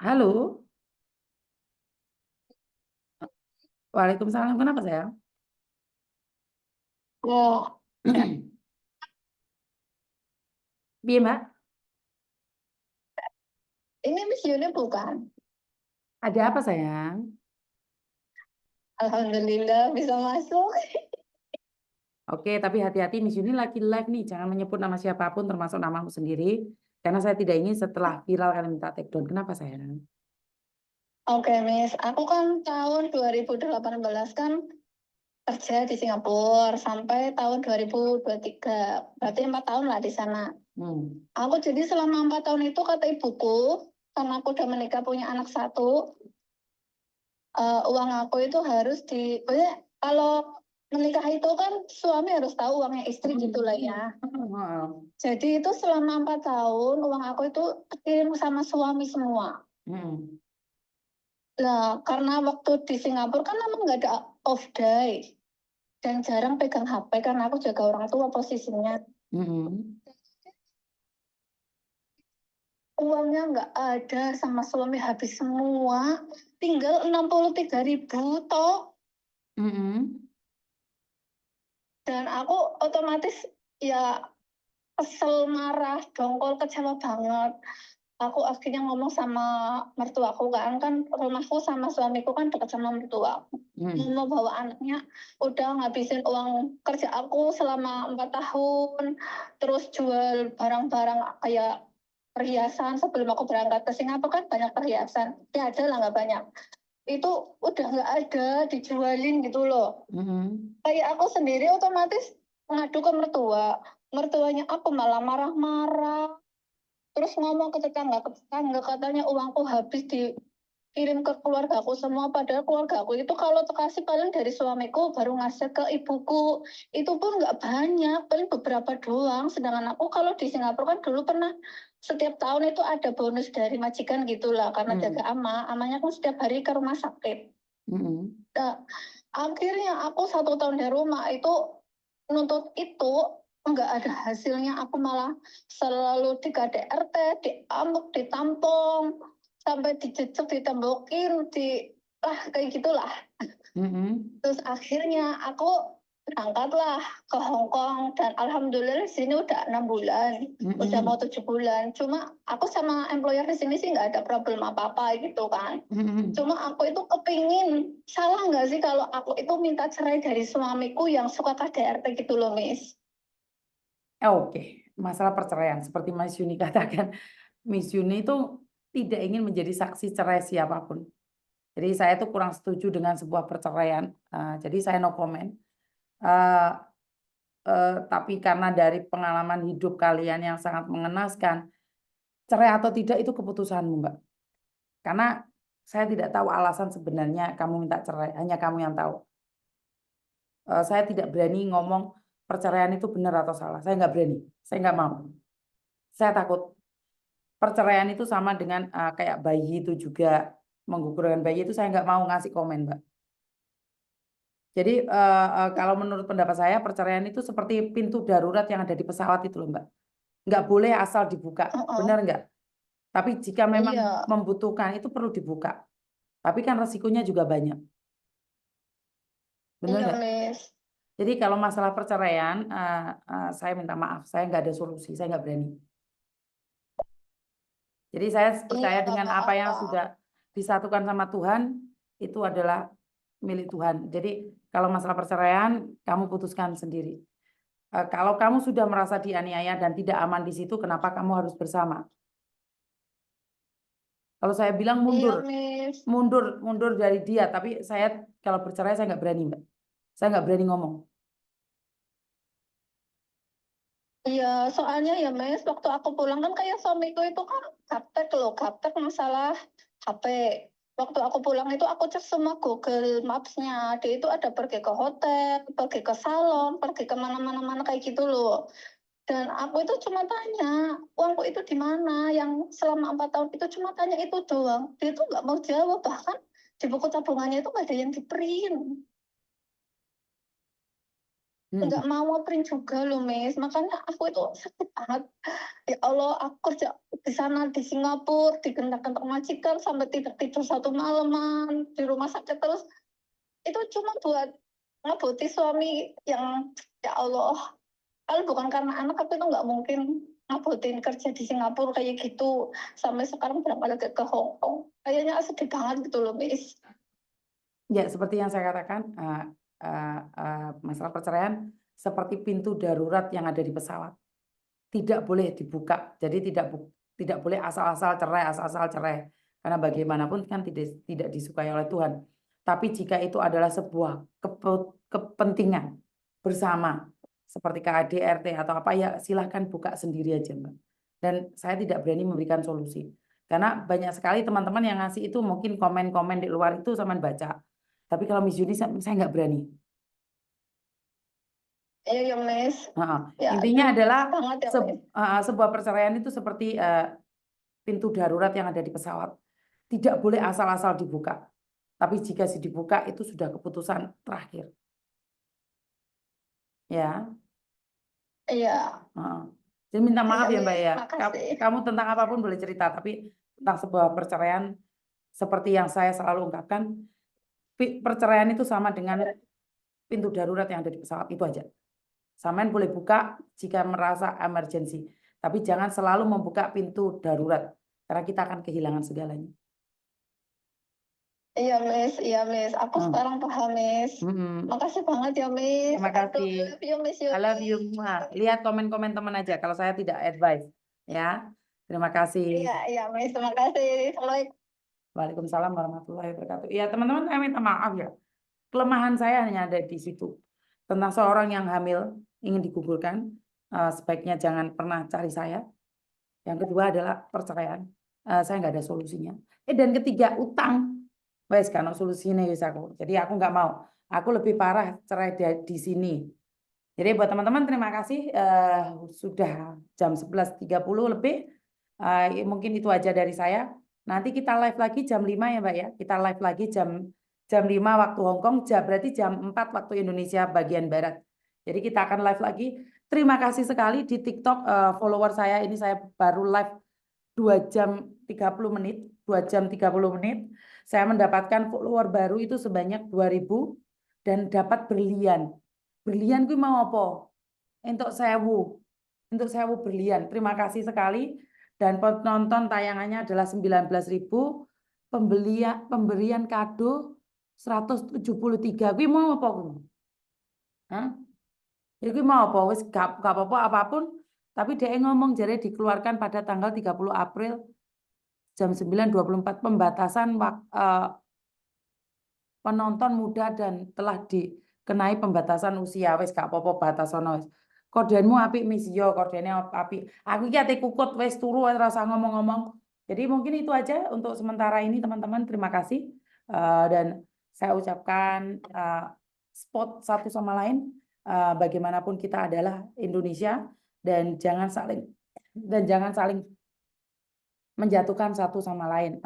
Halo, Waalaikumsalam. Kenapa sayang? Wah, Biar Mbak, ini Miss Yuni bukan? ada apa sayang? Alhamdulillah bisa masuk. Oke, tapi hati-hati Miss Yuni lagi live nih. Jangan menyebut nama siapapun termasuk namamu sendiri. Karena saya tidak ingin setelah viral kalian minta take down. Kenapa sayang? Oke, Miss. Aku kan tahun 2018 kan kerja di Singapura sampai tahun 2023. Berarti 4 tahun lah di sana. Hmm. Aku jadi selama 4 tahun itu kata ibuku, karena aku udah menikah punya anak satu, uang aku itu harus pokoknya kalau menikah itu kan suami harus tahu uangnya istri gitu lah ya. Jadi itu selama 4 tahun uang aku itu kirim sama suami semua. Hmm. Nah, karena waktu di Singapura kan memang nggak ada off day dan jarang pegang HP karena aku jaga orang tua posisinya. Hmm. Uangnya nggak ada sama suami habis semua, tinggal 63.000 toh. Hmm. Dan aku otomatis ya kesel, marah, dongkol, kecewa banget. Aku akhirnya ngomong sama mertuaku kan rumahku sama suamiku kan dekat sama mertua. Mau bawa anaknya udah ngabisin uang kerja aku selama 4 tahun, terus jual barang-barang kayak perhiasan sebelum aku berangkat ke Singapura kan banyak perhiasan. Ya ada lah nggak banyak. Itu udah nggak ada, dijualin gitu loh. Kayak aku sendiri otomatis ngadu ke mertua. Mertuanya aku malah marah-marah. Terus ngomong ke tetangga katanya uangku habis dikirim ke keluarga aku semua. Padahal keluarga aku itu kalau terkasih paling dari suamiku baru ngasih ke ibuku. Itu pun nggak banyak, paling beberapa doang. Sedangkan aku kalau di Singapura kan dulu pernah setiap tahun itu ada bonus dari majikan gitulah. Karena jaga amanya kan setiap hari ke rumah sakit. Nah, akhirnya aku 1 tahun di rumah itu nuntut itu nggak ada hasilnya. Aku malah selalu di KDRT, diamuk, ditampung, sampai dijejek, ditembokin, kayak gitulah. Terus akhirnya aku berangkatlah ke Hong Kong dan alhamdulillah di sini udah 6 bulan, udah mau 7 bulan. Cuma aku sama employer di sini sih nggak ada problem apa-apa gitu kan. Cuma aku itu kepingin, salah nggak sih kalau aku itu minta cerai dari suamiku yang suka KDRT gitu loh, Miss? Oke, masalah perceraian seperti Mas Yuni katakan, Miss Yuni itu tidak ingin menjadi saksi cerai siapapun. Jadi saya tuh kurang setuju dengan sebuah perceraian. Jadi saya no comment. Eh, tapi karena dari pengalaman hidup kalian yang sangat mengenaskan, cerai atau tidak itu keputusanmu, Mbak. Karena saya tidak tahu alasan sebenarnya kamu minta cerai, hanya kamu yang tahu. Saya tidak berani ngomong perceraian itu benar atau salah. Saya nggak berani, saya nggak mau. Saya takut perceraian itu sama dengan kayak bayi itu juga menggugurkan bayi itu saya nggak mau ngasih komen, Mbak. Jadi kalau menurut pendapat saya perceraian itu seperti pintu darurat yang ada di pesawat itu loh, Mbak. Nggak boleh asal dibuka, benar nggak? Tapi jika memang Iya, membutuhkan itu perlu dibuka. Tapi kan resikonya juga banyak, benar iya, nggak? Miss. Jadi kalau masalah perceraian, saya minta maaf, saya nggak ada solusi, saya nggak berani. Jadi saya Iya, percaya nggak dengan apa yang apa-apa. sudah disatukan sama Tuhan, itu adalah milik Tuhan. Jadi kalau masalah perceraian, kamu putuskan sendiri. Kalau kamu sudah merasa dianiaya dan tidak aman di situ, kenapa kamu harus bersama? Kalau saya bilang Iya, mundur, Miss. mundur, mundur dari dia, tapi saya kalau bercerai saya nggak berani, Mbak. Saya nggak berani ngomong. Iya, soalnya ya, Miss, waktu aku pulang kan kayak suamiku itu kan gaptek loh, gaptek masalah HP. Waktu aku pulang itu aku cek semua Google Maps-nya. Dia itu ada pergi ke hotel, pergi ke salon, pergi ke mana-mana kayak gitu loh. Dan aku itu cuma tanya, uangku itu di mana? Yang selama 4 tahun itu cuma tanya itu doang. Dia itu nggak mau jawab, bahkan di buku tabungannya itu nggak ada yang di print. nggak mau print juga loh, Miss. Makanya aku itu sakit banget. Ya Allah, aku kerja di sana di Singapura, digentak-gentak majikan sampai tidak tidur satu malaman di rumah sakit terus. Itu cuma buat ngeboti suami yang ya Allah. Kalau bukan karena anak, aku itu nggak mungkin ngabotin kerja di Singapura kayak gitu. Sampai sekarang berangkat lagi ke Hong Kong. Kayaknya sedih banget gitu loh, Miss. Ya, seperti yang saya katakan, masalah perceraian seperti pintu darurat yang ada di pesawat. Tidak boleh dibuka. Jadi tidak boleh asal-asal cerai, asal-asal cerai. Karena bagaimanapun kan tidak disukai oleh Tuhan. Tapi jika itu adalah sebuah kepentingan bersama, seperti KADRT atau apa, ya silahkan buka sendiri aja, Mbak. Dan saya tidak berani memberikan solusi. Karena banyak sekali teman-teman yang ngasih itu mungkin komen-komen di luar itu sama baca. Tapi kalau Miss Yuni saya nggak berani. Iya ya, Miss. Ya, Intinya terima adalah kasih banget ya, Miss. sebuah perceraian itu seperti pintu darurat yang ada di pesawat. Tidak boleh asal-asal dibuka. Tapi jika dibuka itu sudah keputusan terakhir. Ya. Iya. Jadi minta maaf Iya, ya, Mbak Miss. ya. Makasih. Kamu tentang apapun boleh cerita, tapi tentang sebuah perceraian seperti yang saya selalu ungkapkan, perceraian itu sama dengan pintu darurat yang ada di pesawat, itu aja. Samain boleh buka jika merasa emergency, tapi jangan selalu membuka pintu darurat karena kita akan kehilangan segalanya. Iya, Miss. Iya, Miss. Aku sekarang paham, Miss. Makasih banget ya, Miss. Terima kasih. I love you, Miss Yuni. I love you. Lihat komen-komen teman aja kalau saya tidak advice. Ya. Terima kasih. Iya, Miss. Terima kasih. Assalamualaikum. Waalaikumsalam warahmatullahi wabarakatuh. Ya, teman-teman, saya minta maaf ya. Kelemahan saya hanya ada di situ. Tentang seorang yang hamil ingin digugurkan, sebaiknya jangan pernah cari saya. Yang kedua adalah perceraian. Saya nggak ada solusinya. Dan ketiga, utang. Wes kan solusinya wis aku. Jadi aku nggak mau. Aku lebih parah cerai di sini. Jadi buat teman-teman terima kasih sudah jam 11.30 lebih. Mungkin itu aja dari saya. Nanti kita live lagi jam 5 ya, Mbak ya. Kita live lagi jam 5 waktu Hong Kong, berarti jam 4 waktu Indonesia bagian barat. Jadi kita akan live lagi. Terima kasih sekali di TikTok follower saya ini, saya baru live 2 jam 30 menit, 2 jam 30 menit. Saya mendapatkan follower baru itu sebanyak 2.000 dan dapat berlian. Berlian gue mau apa? Untuk sewu berlian. Terima kasih sekali. Dan penonton tayangannya adalah 19.000. Pemberian kado 173. Gue mau apa? Hah? Ya gue mau apa? Wis gak apa-apa apapun. Tapi dia ngomong jadi dikeluarkan pada tanggal 30 April jam 9.24 pembatasan penonton muda dan telah dikenai pembatasan usia. Wis gak apa-apa batasan wis. Kordenmu apik Miss yo, kordene apik. Aku iki ate kukut wis turu rasa ngomong-ngomong. Jadi mungkin itu aja untuk sementara ini teman-teman. Terima kasih. Dan saya ucapkan spot satu sama lain. Bagaimanapun kita adalah Indonesia dan jangan saling menjatuhkan satu sama lain.